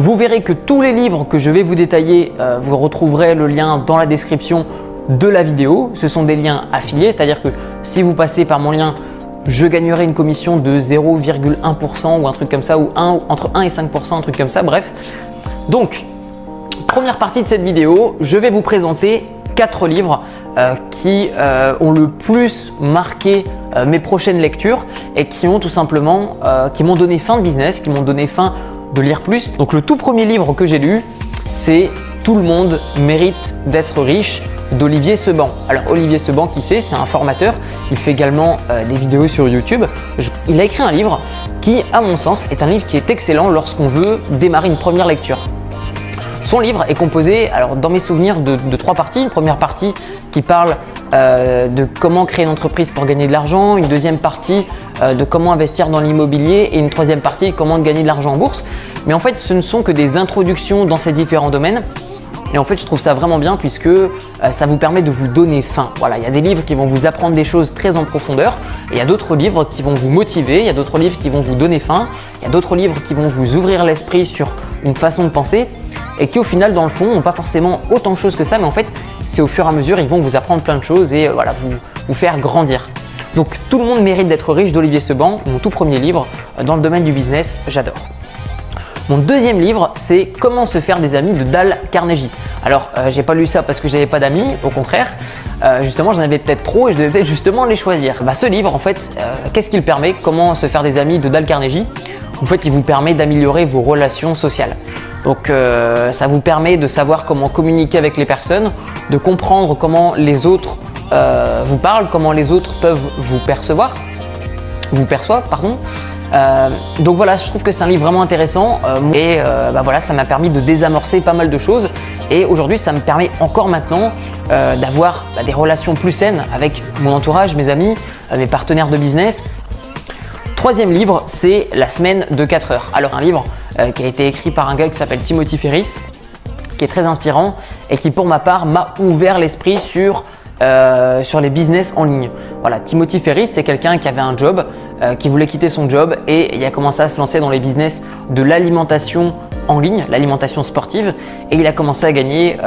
Vous verrez que tous les livres que je vais vous détailler, vous retrouverez le lien dans la description de la vidéo. Ce sont des liens affiliés, c'est-à-dire que si vous passez par mon lien, je gagnerai une commission de 0,1% ou un truc comme ça, ou entre 1 et 5%, un truc comme ça, bref. Donc, première partie de cette vidéo, je vais vous présenter 4 livres qui ont le plus marqué mes prochaines lectures et qui ont tout simplement, qui m'ont donné faim de business, qui m'ont donné faim de lire plus. Donc le tout premier livre que j'ai lu, c'est Tout le monde mérite d'être riche d'Olivier Seban. Alors Olivier Seban, qui c'est un formateur, il fait également des vidéos sur YouTube. Il a écrit un livre qui, à mon sens, est un livre qui est excellent lorsqu'on veut démarrer une première lecture. Son livre est composé, alors dans mes souvenirs, de 3 parties. Une première partie qui parle de comment créer une entreprise pour gagner de l'argent, une deuxième partie de comment investir dans l'immobilier et une troisième partie comment gagner de l'argent en bourse. Mais en fait, ce ne sont que des introductions dans ces différents domaines. Et en fait, je trouve ça vraiment bien puisque ça vous permet de vous donner faim. Voilà, il y a des livres qui vont vous apprendre des choses très en profondeur. Et il y a d'autres livres qui vont vous motiver. Il y a d'autres livres qui vont vous donner faim. Il y a d'autres livres qui vont vous ouvrir l'esprit sur une façon de penser et qui au final, dans le fond, n'ont pas forcément autant de choses que ça. Mais en fait, c'est au fur et à mesure, ils vont vous apprendre plein de choses et voilà, vous faire grandir. Donc, Tout le monde mérite d'être riche d'Olivier Seban, mon tout premier livre dans le domaine du business, j'adore. Mon deuxième livre, c'est Comment se faire des amis de Dale Carnegie. Alors, j'ai pas lu ça parce que j'avais pas d'amis, au contraire. Justement, j'en avais peut-être trop et je devais peut-être justement les choisir. Ce livre, en fait, qu'est-ce qu'il permet? Comment se faire des amis de Dale Carnegie? En fait, il vous permet d'améliorer vos relations sociales. Donc, ça vous permet de savoir comment communiquer avec les personnes, de comprendre comment les autres vous parlent, comment les autres peuvent vous percevoir, pardon. Donc voilà, je trouve que c'est un livre vraiment intéressant et voilà, ça m'a permis de désamorcer pas mal de choses et aujourd'hui ça me permet encore maintenant d'avoir des relations plus saines avec mon entourage, mes amis, mes partenaires de business. Troisième livre, c'est La semaine de 4 heures. Alors un livre qui a été écrit par un gars qui s'appelle Timothy Ferriss, qui est très inspirant et qui pour ma part m'a ouvert l'esprit sur les business en ligne. Voilà, Timothy Ferriss, c'est quelqu'un qui avait un job, qui voulait quitter son job et il a commencé à se lancer dans les business de l'alimentation en ligne, l'alimentation sportive et il a commencé à gagner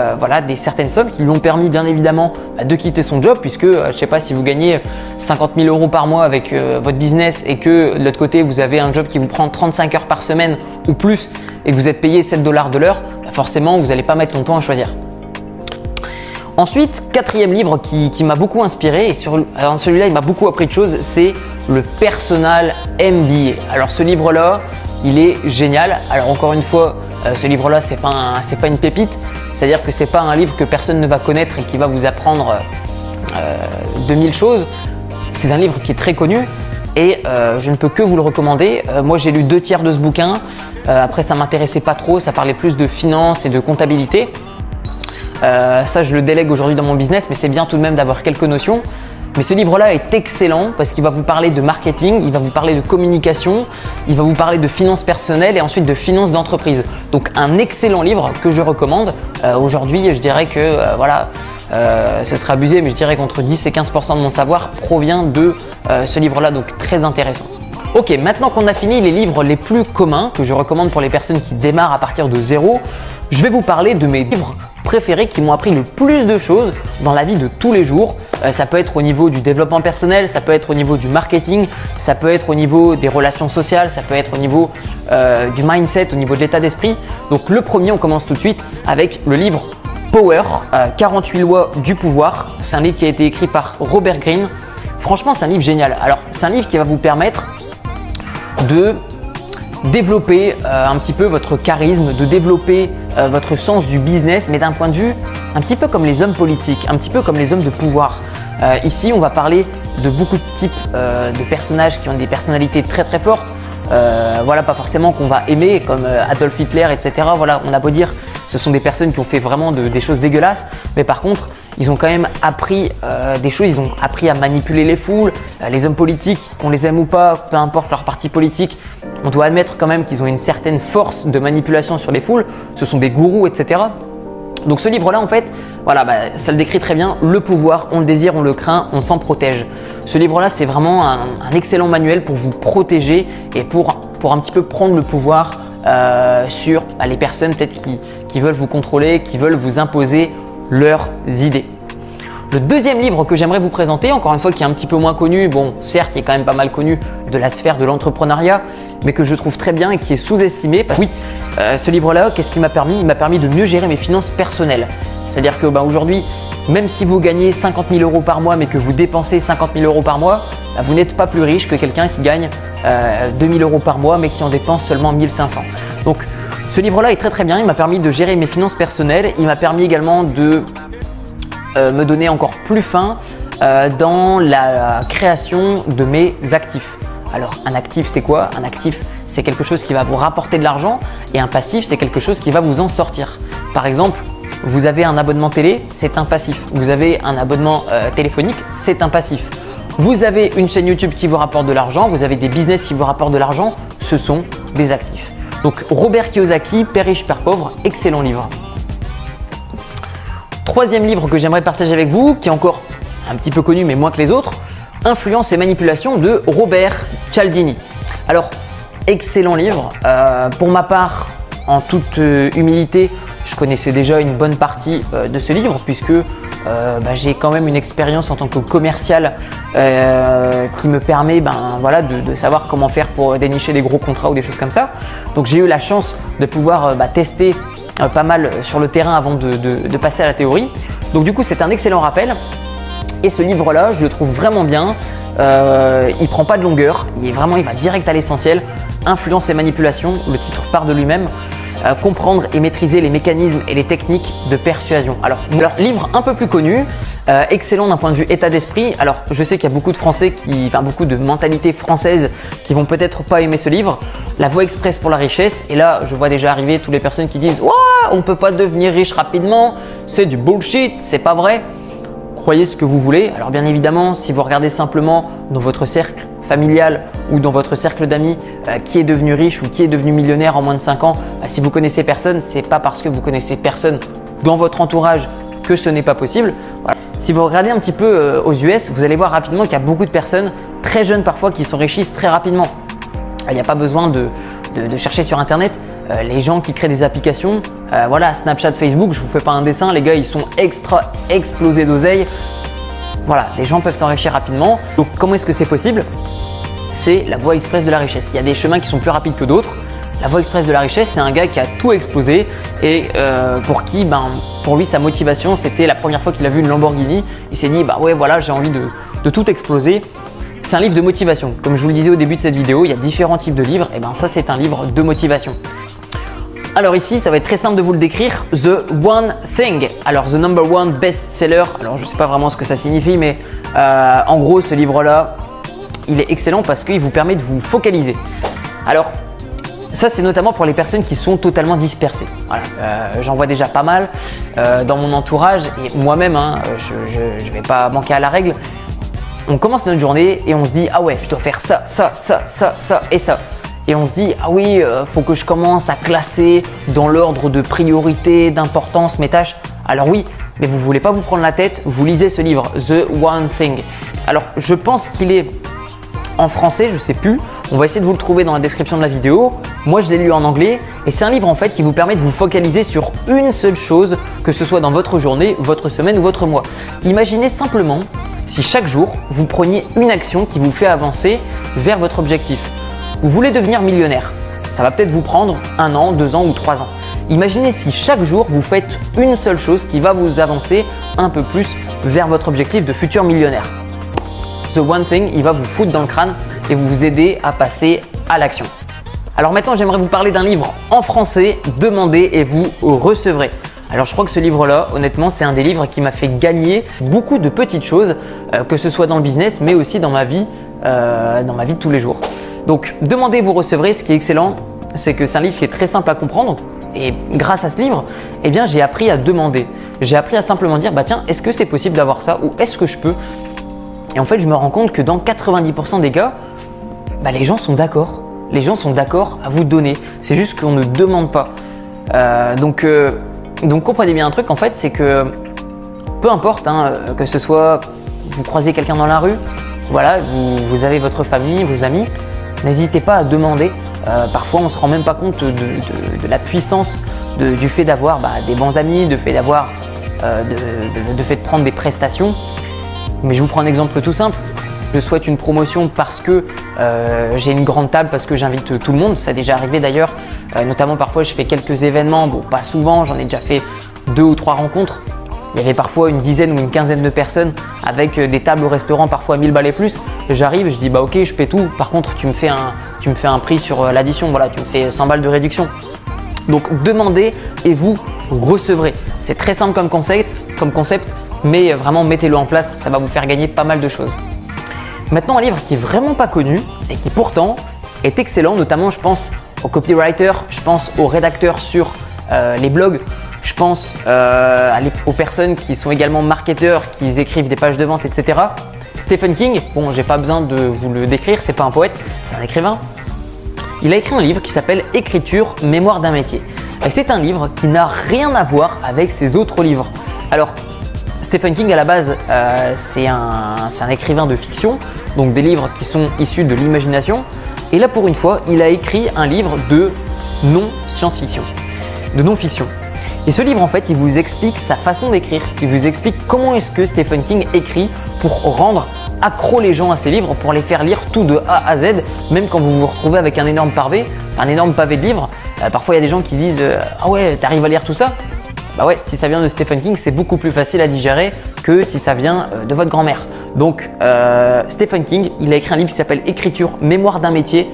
certaines sommes qui lui ont permis bien évidemment de quitter son job puisque je ne sais pas si vous gagnez 50 000 € par mois avec votre business et que de l'autre côté vous avez un job qui vous prend 35 heures par semaine ou plus et que vous êtes payé 7 $ de l'heure, forcément vous n'allez pas mettre longtemps à choisir. Ensuite, quatrième livre qui m'a beaucoup inspiré et celui-là il m'a beaucoup appris de choses, c'est le Personal MBA. Alors ce livre-là, il est génial. Alors encore une fois, ce livre-là c'est pas une pépite, c'est-à-dire que c'est pas un livre que personne ne va connaître et qui va vous apprendre 2000 choses. C'est un livre qui est très connu et je ne peux que vous le recommander. Moi j'ai lu 2 tiers de ce bouquin. Après ça m'intéressait pas trop, ça parlait plus de finance et de comptabilité. Ça, je le délègue aujourd'hui dans mon business, mais c'est bien tout de même d'avoir quelques notions. Mais ce livre-là est excellent parce qu'il va vous parler de marketing, il va vous parler de communication, il va vous parler de finances personnelles et ensuite de finances d'entreprise. Donc, un excellent livre que je recommande. Aujourd'hui, je dirais que ce serait abusé, mais je dirais qu'entre 10 et 15% de mon savoir provient de ce livre-là, donc très intéressant. Ok, maintenant qu'on a fini les livres les plus communs que je recommande pour les personnes qui démarrent à partir de 0, je vais vous parler de mes livres préférés qui m'ont appris le plus de choses dans la vie de tous les jours. Ça peut être au niveau du développement personnel, ça peut être au niveau du marketing, ça peut être au niveau des relations sociales, ça peut être au niveau du mindset, au niveau de l'état d'esprit. Donc le premier, on commence tout de suite avec le livre Power, 48 lois du pouvoir. C'est un livre qui a été écrit par Robert Greene. Franchement, c'est un livre génial. Alors, c'est un livre qui va vous permettre de développer un petit peu votre charisme, de développer votre sens du business, mais d'un point de vue un petit peu comme les hommes politiques, un petit peu comme les hommes de pouvoir. Ici, on va parler de beaucoup de types de personnages qui ont des personnalités très très fortes. Voilà, pas forcément qu'on va aimer comme Adolf Hitler, etc. Voilà, on a beau dire, ce sont des personnes qui ont fait vraiment des choses dégueulasses, mais par contre, ils ont quand même appris des choses, ils ont appris à manipuler les foules. Les hommes politiques, qu'on les aime ou pas, peu importe leur parti politique, on doit admettre quand même qu'ils ont une certaine force de manipulation sur les foules. Ce sont des gourous, etc. Donc ce livre-là, en fait, voilà, ça le décrit très bien. Le pouvoir, on le désire, on le craint, on s'en protège. Ce livre-là, c'est vraiment un excellent manuel pour vous protéger et pour un petit peu prendre le pouvoir sur les personnes peut-être qui veulent vous contrôler, qui veulent vous imposer leurs idées. Le deuxième livre que j'aimerais vous présenter, encore une fois qui est un petit peu moins connu, bon certes il est quand même pas mal connu de la sphère de l'entrepreneuriat, mais que je trouve très bien et qui est sous-estimé. Oui, ce livre-là, qu'est-ce qu'il m'a permis? Il m'a permis de mieux gérer mes finances personnelles. C'est-à-dire que aujourd'hui, même si vous gagnez 50 000 euros par mois mais que vous dépensez 50 000 euros par mois, vous n'êtes pas plus riche que quelqu'un qui gagne 2 000 euros par mois mais qui en dépense seulement 1 500. Donc ce livre-là est très très bien, il m'a permis de gérer mes finances personnelles, il m'a permis également de me donner encore plus fin dans la création de mes actifs. Alors un actif c'est quoi? Un actif c'est quelque chose qui va vous rapporter de l'argent et un passif c'est quelque chose qui va vous en sortir. Par exemple, vous avez un abonnement télé, c'est un passif. Vous avez un abonnement téléphonique, c'est un passif. Vous avez une chaîne YouTube qui vous rapporte de l'argent, vous avez des business qui vous rapportent de l'argent, ce sont des actifs. Donc Robert Kiyosaki, Père riche, Père pauvre, excellent livre. Troisième livre que j'aimerais partager avec vous, qui est encore un petit peu connu mais moins que les autres, Influence et manipulation de Robert Cialdini. Alors, excellent livre. Pour ma part, en toute humilité, je connaissais déjà une bonne partie de ce livre puisque j'ai quand même une expérience en tant que commercial qui me permet voilà, de savoir comment faire pour dénicher des gros contrats ou des choses comme ça. Donc j'ai eu la chance de pouvoir tester pas mal sur le terrain avant de passer à la théorie. Donc du coup c'est un excellent rappel et ce livre là je le trouve vraiment bien. Il prend pas de longueur, il va direct à l'essentiel. Influence et manipulation, le titre part de lui-même. Comprendre et maîtriser les mécanismes et les techniques de persuasion. Alors livre un peu plus connu, excellent d'un point de vue état d'esprit. Alors je sais qu'il y a beaucoup de Français beaucoup de mentalités françaises qui vont peut-être pas aimer ce livre. La voie express pour la richesse. Et là je vois déjà arriver toutes les personnes qui disent ouah, on peut pas devenir riche rapidement, c'est du bullshit, c'est pas vrai. Croyez ce que vous voulez. Alors bien évidemment, si vous regardez simplement dans votre cercle familial ou dans votre cercle d'amis qui est devenu riche ou qui est devenu millionnaire en moins de 5 ans, si vous connaissez personne, c'est pas parce que vous connaissez personne dans votre entourage que ce n'est pas possible. Voilà. Si vous regardez un petit peu aux US, vous allez voir rapidement qu'il y a beaucoup de personnes très jeunes parfois qui s'enrichissent très rapidement. Il n'y a pas besoin de chercher sur internet. Les gens qui créent des applications, voilà, Snapchat, Facebook, je vous fais pas un dessin, les gars ils sont explosés d'oseille. Voilà, les gens peuvent s'enrichir rapidement. Donc comment est-ce que c'est possible? C'est la voie express de la richesse. Il y a des chemins qui sont plus rapides que d'autres. La voie express de la richesse, c'est un gars qui a tout explosé et pour lui sa motivation c'était la première fois qu'il a vu une Lamborghini, il s'est dit ouais voilà, j'ai envie de tout exploser. C'est un livre de motivation. Comme je vous le disais au début de cette vidéo, il y a différents types de livres et ça c'est un livre de motivation. Alors ici, ça va être très simple de vous le décrire. The One Thing. Alors, The Number One Best-Seller. Alors, je ne sais pas vraiment ce que ça signifie, mais en gros, ce livre-là, il est excellent parce qu'il vous permet de vous focaliser. Alors, ça, c'est notamment pour les personnes qui sont totalement dispersées. Voilà. J'en vois déjà pas mal dans mon entourage et moi-même, je ne vais pas manquer à la règle. On commence notre journée et on se dit « Ah ouais, je dois faire ça, ça, ça, ça, ça et ça ». Et on se dit, ah oui, faut que je commence à classer dans l'ordre de priorité, d'importance mes tâches. Alors oui, mais vous ne voulez pas vous prendre la tête, vous lisez ce livre, The One Thing. Alors je pense qu'il est en français, je ne sais plus. On va essayer de vous le trouver dans la description de la vidéo. Moi, je l'ai lu en anglais et c'est un livre en fait qui vous permet de vous focaliser sur une seule chose, que ce soit dans votre journée, votre semaine ou votre mois. Imaginez simplement si chaque jour, vous preniez une action qui vous fait avancer vers votre objectif. Vous voulez devenir millionnaire, ça va peut-être vous prendre 1 an, 2 ans ou 3 ans. Imaginez si chaque jour vous faites une seule chose qui va vous avancer un peu plus vers votre objectif de futur millionnaire. The One Thing, il va vous foutre dans le crâne et vous aider à passer à l'action. Alors maintenant, j'aimerais vous parler d'un livre en français, Demandez et vous recevrez. Alors je crois que ce livre-là, honnêtement, c'est un des livres qui m'a fait gagner beaucoup de petites choses, que ce soit dans le business mais aussi dans ma vie de tous les jours. Donc, Demandez, vous recevrez. Ce qui est excellent, c'est que c'est un livre qui est très simple à comprendre et grâce à ce livre, eh bien, j'ai appris à demander. J'ai appris à simplement dire, tiens, est-ce que c'est possible d'avoir ça ou est-ce que je peux? Et en fait, je me rends compte que dans 90% des cas, les gens sont d'accord. Les gens sont d'accord à vous donner. C'est juste qu'on ne demande pas. Donc, comprenez bien un truc en fait, c'est que peu importe, que ce soit vous croisez quelqu'un dans la rue, voilà, vous avez votre famille, vos amis. N'hésitez pas à demander Parfois, on ne se rend même pas compte de la puissance du fait d'avoir des bons amis, du fait d'avoir de fait de prendre des prestations. Mais je vous prends un exemple tout simple. Je souhaite une promotion parce que j'ai une grande table, parce que j'invite tout le monde. Ça a déjà arrivé d'ailleurs, notamment parfois je fais quelques événements, bon pas souvent, j'en ai déjà fait 2 ou 3 rencontres. Il y avait parfois une dizaine ou une quinzaine de personnes avec des tables au restaurant, parfois 1000 balles et plus. J'arrive, je dis bah ok, je paie tout. Par contre, tu me fais un prix sur l'addition, voilà, tu me fais 100 balles de réduction. Donc demandez et vous recevrez. C'est très simple comme concept, mais vraiment mettez-le en place, ça va vous faire gagner pas mal de choses. Maintenant, un livre qui est vraiment pas connu et qui pourtant est excellent, notamment je pense aux copywriters, je pense aux rédacteurs sur les blogs, je pense aux personnes qui sont également marketeurs, qui écrivent des pages de vente, etc. Stephen King, bon, j'ai pas besoin de vous le décrire, c'est pas un poète, c'est un écrivain. Il a écrit un livre qui s'appelle Écriture, mémoire d'un métier. Et c'est un livre qui n'a rien à voir avec ses autres livres. Alors, Stephen King à la base, c'est un écrivain de fiction, donc des livres qui sont issus de l'imagination. Et là, pour une fois, il a écrit un livre de non-science-fiction, de non-fiction. Et ce livre, en fait, il vous explique sa façon d'écrire, il vous explique comment est-ce que Stephen King écrit pour rendre accro les gens à ses livres, pour les faire lire tout de A à Z, même quand vous vous retrouvez avec un énorme pavé de livres. Parfois, il y a des gens qui disent « Ah ouais, t'arrives à lire tout ça ?» Bah ouais, si ça vient de Stephen King, c'est beaucoup plus facile à digérer que si ça vient de votre grand-mère. Donc, Stephen King, il a écrit un livre qui s'appelle Écriture, mémoire d'un métier.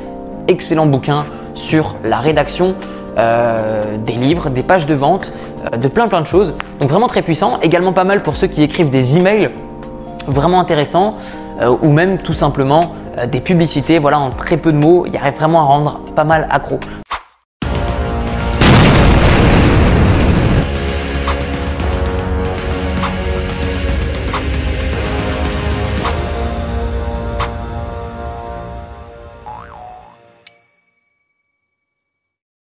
Excellent bouquin sur la rédaction des livres, des pages de vente, de plein de choses. Donc vraiment très puissant. Également pas mal pour ceux qui écrivent des emails, vraiment intéressant, ou même tout simplement des publicités. Voilà, en très peu de mots, il arrive vraiment à rendre pas mal accro.